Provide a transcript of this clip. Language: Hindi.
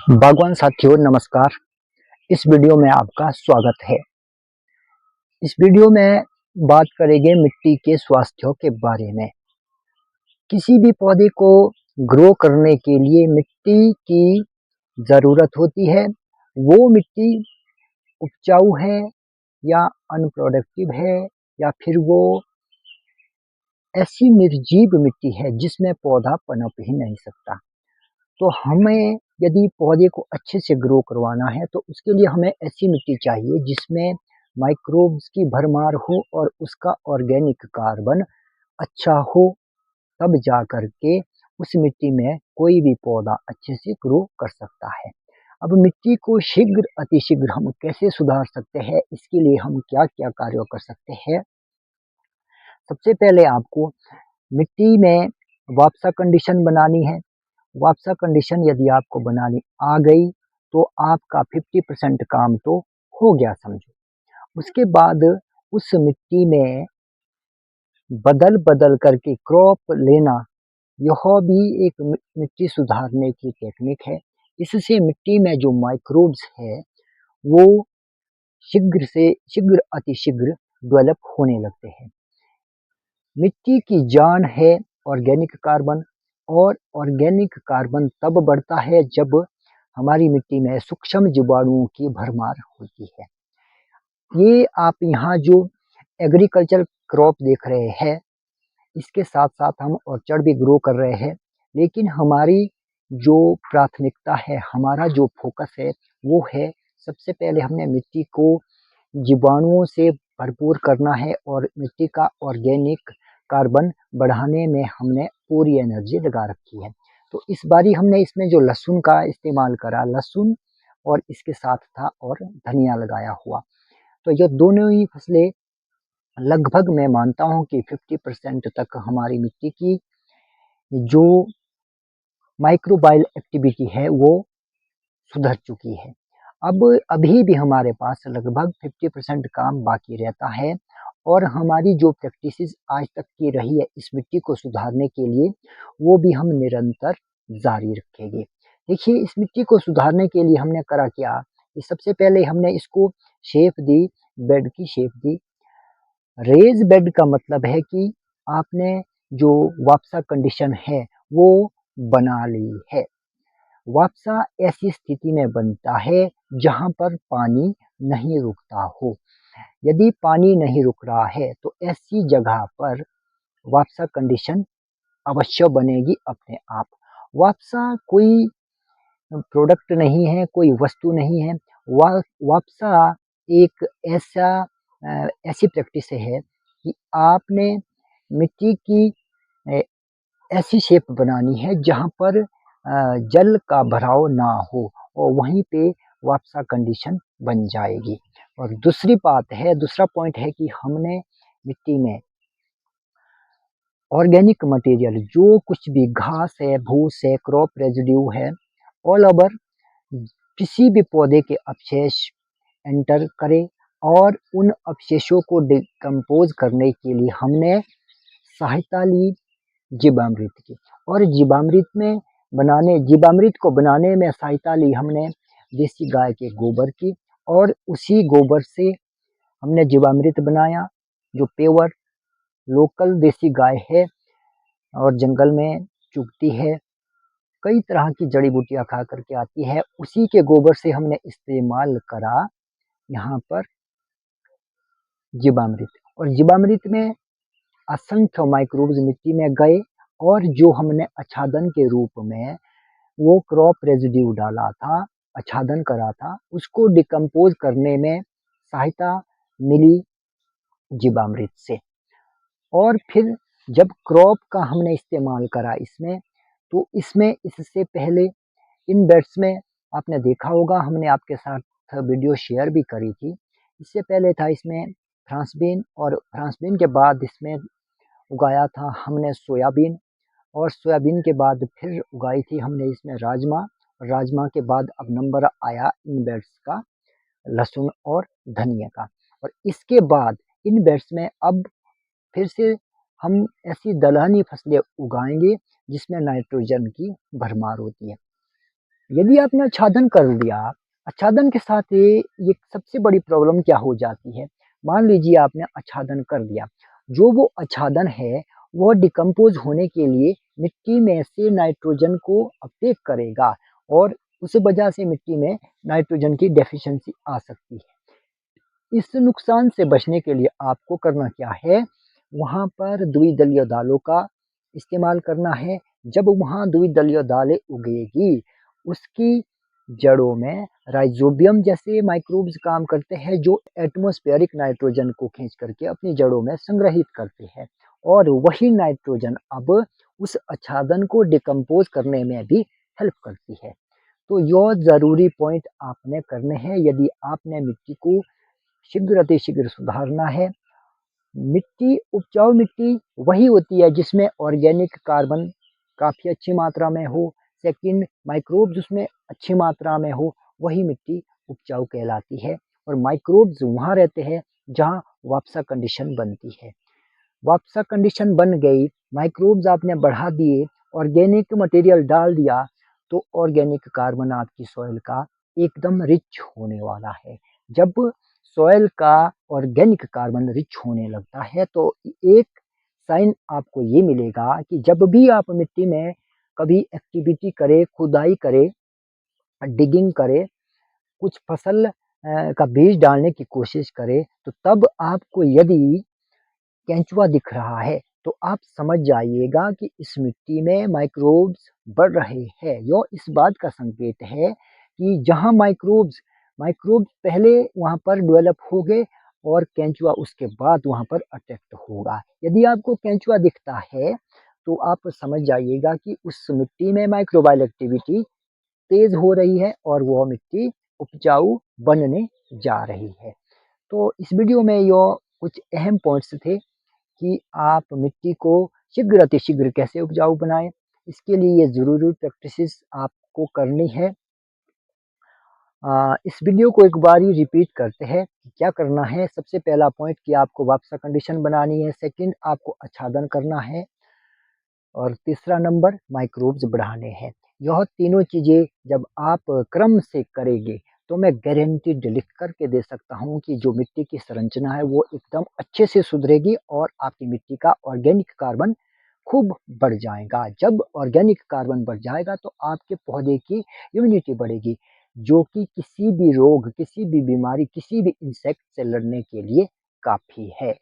बागवान साथियों नमस्कार। इस वीडियो में आपका स्वागत है। इस वीडियो में बात करेंगे मिट्टी के स्वास्थ्य के बारे में। किसी भी पौधे को ग्रो करने के लिए मिट्टी की ज़रूरत होती है। वो मिट्टी उपजाऊ है या अनप्रोडक्टिव है या फिर वो ऐसी निर्जीव मिट्टी है जिसमें पौधा पनप ही नहीं सकता। तो हमें यदि पौधे को अच्छे से ग्रो करवाना है तो उसके लिए हमें ऐसी मिट्टी चाहिए जिसमें माइक्रोब्स की भरमार हो और उसका ऑर्गेनिक कार्बन अच्छा हो, तब जा कर के उस मिट्टी में कोई भी पौधा अच्छे से ग्रो कर सकता है। अब मिट्टी को शीघ्र अतिशीघ्र हम कैसे सुधार सकते हैं, इसके लिए हम क्या क्या कार्य कर सकते हैं। सबसे पहले आपको मिट्टी में वाप्सा कंडीशन बनानी है। वाप्सा कंडीशन यदि आपको बनानी आ गई तो आपका 50% काम तो हो गया समझो। उसके बाद उस मिट्टी में बदल बदल करके क्रॉप लेना, यह भी एक मिट्टी सुधारने की टेक्निक है। इससे मिट्टी में जो माइक्रोब्स है वो शीघ्र से शीघ्र अतिशीघ्र डेवलप होने लगते हैं। मिट्टी की जान है ऑर्गेनिक कार्बन, और ऑर्गेनिक कार्बन तब बढ़ता है जब हमारी मिट्टी में सूक्ष्म जीवाणुओं की भरमार होती है। ये आप यहाँ जो एग्रीकल्चर क्रॉप देख रहे हैं, इसके साथ साथ हम ऑर्चर्ड भी ग्रो कर रहे हैं, लेकिन हमारी जो प्राथमिकता है, हमारा जो फोकस है वो है सबसे पहले हमने मिट्टी को जीवाणुओं से भरपूर करना है और मिट्टी का ऑर्गेनिक कार्बन बढ़ाने में हमने पूरी एनर्जी लगा रखी है। तो इस बारी हमने इसमें जो लहसुन का इस्तेमाल करा, लहसुन और इसके साथ था और धनिया लगाया हुआ, तो ये दोनों ही फसलें लगभग मैं मानता हूँ कि 50% तक हमारी मिट्टी की जो माइक्रोबायल एक्टिविटी है वो सुधर चुकी है। अब अभी भी हमारे पास लगभग 50% काम बाकी रहता है, और हमारी जो प्रैक्टिसेस आज तक की रही है इस मिट्टी को सुधारने के लिए, वो भी हम निरंतर जारी रखेंगे। देखिए, इस मिट्टी को सुधारने के लिए हमने करा क्या कि सबसे पहले हमने इसको शेप दी, बेड की शेप दी। रेज बेड का मतलब है कि आपने जो वाप्सा कंडीशन है वो बना ली है। वाप्सा ऐसी स्थिति में बनता है जहाँ पर पानी नहीं रुकता हो। यदि पानी नहीं रुक रहा है तो ऐसी जगह पर वाप्सा कंडीशन अवश्य बनेगी अपने आप। वाप्सा कोई प्रोडक्ट नहीं है, कोई वस्तु नहीं है। वाप्सा एक ऐसी प्रैक्टिस है कि आपने मिट्टी की ऐसी शेप बनानी है जहाँ पर जल का भराव ना हो, और वहीं पे वाप्सा कंडीशन बन जाएगी। और दूसरी बात है, दूसरा पॉइंट है कि हमने मिट्टी में ऑर्गेनिक मटेरियल जो कुछ भी घास है, भूस है, क्रॉप रेजिड्यू है, ऑल ओवर किसी भी पौधे के अवशेष एंटर करे, और उन अवशेषों को डिकम्पोज करने के लिए हमने सहायता ली जीवामृत की। और जीवामृत को बनाने में सहायता ली हमने देसी गाय के गोबर की, और उसी गोबर से हमने जीवामृत बनाया जो प्योर लोकल देसी गाय है और जंगल में चुगती है, कई तरह की जड़ी बूटियां खा करके आती है। उसी के गोबर से हमने इस्तेमाल करा यहाँ पर जीवामृत, और जीवामृत में असंख्य माइक्रोब्स मिट्टी में गए, और जो हमने आच्छादन के रूप में वो क्रॉप रेजिड्यू डाला था, आच्छादन करा था, उसको डिकम्पोज करने में सहायता मिली जीवामृत से। और फिर जब क्रॉप का हमने इस्तेमाल करा इसमें, तो इसमें इससे पहले इन बेड्स में आपने देखा होगा, हमने आपके साथ वीडियो शेयर भी करी थी। इससे पहले था इसमें फ्रांस बीन, और फ्रांस बीन के बाद इसमें उगाया था हमने सोयाबीन, और सोयाबीन के बाद फिर उगाई थी हमने इसमें राजमा, राजमा के बाद अब नंबर आया इन बेड्स का लहसुन और धनिया का। और इसके बाद इन बेड्स में अब फिर से हम ऐसी दलहनी फसलें उगाएंगे जिसमें नाइट्रोजन की भरमार होती है। यदि आपने आच्छादन कर दिया, आच्छादन के साथ ये सबसे बड़ी प्रॉब्लम क्या हो जाती है, मान लीजिए आपने आच्छादन कर दिया, जो वो आच्छादन है वो डिकम्पोज़ होने के लिए मिट्टी में से नाइट्रोजन को अपटेक करेगा और उस वजह से मिट्टी में नाइट्रोजन की डेफ़िशिएंसी आ सकती है। इस नुकसान से बचने के लिए आपको करना क्या है, वहाँ पर द्विदलीय दालों का इस्तेमाल करना है। जब वहाँ द्विदलीय दालें उगेगी, उसकी जड़ों में राइज़ोबियम जैसे माइक्रोब्स काम करते हैं जो एटमॉस्फेरिक नाइट्रोजन को खींच करके अपनी जड़ों में संग्रहित करते हैं और वही नाइट्रोजन अब उस आच्छादन को डिकम्पोज़ करने में भी हेल्प करती है। तो यह ज़रूरी पॉइंट आपने करने हैं यदि आपने मिट्टी को शीघ्र अतिशीघ्र सुधारना है। मिट्टी उपजाऊ मिट्टी वही होती है जिसमें ऑर्गेनिक कार्बन काफ़ी अच्छी मात्रा में हो, सेकंड माइक्रोब्स उसमें अच्छी मात्रा में हो, वही मिट्टी उपजाऊ कहलाती है और माइक्रोब्स वहाँ रहते हैं जहाँ वापसा कंडीशन बनती है। वापसा कंडीशन बन गई, माइक्रोब्स आपने बढ़ा दिए, ऑर्गेनिक मटेरियल डाल दिया, तो ऑर्गेनिक कार्बन आपकी सॉइल का एकदम रिच होने वाला है। जब सॉइल का ऑर्गेनिक कार्बन रिच होने लगता है तो एक साइन आपको ये मिलेगा कि जब भी आप मिट्टी में कभी एक्टिविटी करें, खुदाई करें, डिगिंग करें, कुछ फसल का बीज डालने की कोशिश करें, तो तब आपको यदि केंचुआ दिख रहा है, तो आप समझ जाइएगा कि इस मिट्टी में माइक्रोब्स बढ़ रहे हैं। यह इस बात का संकेत है कि जहाँ माइक्रोब्स माइक्रोब्स पहले वहाँ पर डेवलप हो गए और केंचुआ उसके बाद वहाँ पर अटैक होगा। यदि आपको केंचुआ दिखता है, तो आप समझ जाइएगा कि उस मिट्टी में माइक्रोबायल एक्टिविटी तेज़ हो रही है और वह मिट्टी उपजाऊ बनने जा रही है। तो इस वीडियो में यह कुछ अहम पॉइंट्स थे कि आप मिट्टी को शीघ्र अतिशीघ्र कैसे उपजाऊ बनाएँ। इसके लिए ये ज़रूरी प्रैक्टिसेस आपको करनी है। इस वीडियो को एक बार ही रिपीट करते हैं कि क्या करना है। सबसे पहला पॉइंट कि आपको वापसा कंडीशन बनानी है, सेकंड आपको आच्छादन करना है और तीसरा नंबर माइक्रोब्स बढ़ाने हैं। यह तीनों चीज़ें जब आप क्रम से करेंगे, तो मैं गारंटीड लिख कर के दे सकता हूँ कि जो मिट्टी की संरचना है वो एकदम अच्छे से सुधरेगी और आपकी मिट्टी का ऑर्गेनिक कार्बन खूब बढ़ जाएगा। जब ऑर्गेनिक कार्बन बढ़ जाएगा तो आपके पौधे की इम्यूनिटी बढ़ेगी, जो कि किसी भी रोग, किसी भी बीमारी, किसी भी इंसेक्ट से लड़ने के लिए काफ़ी है।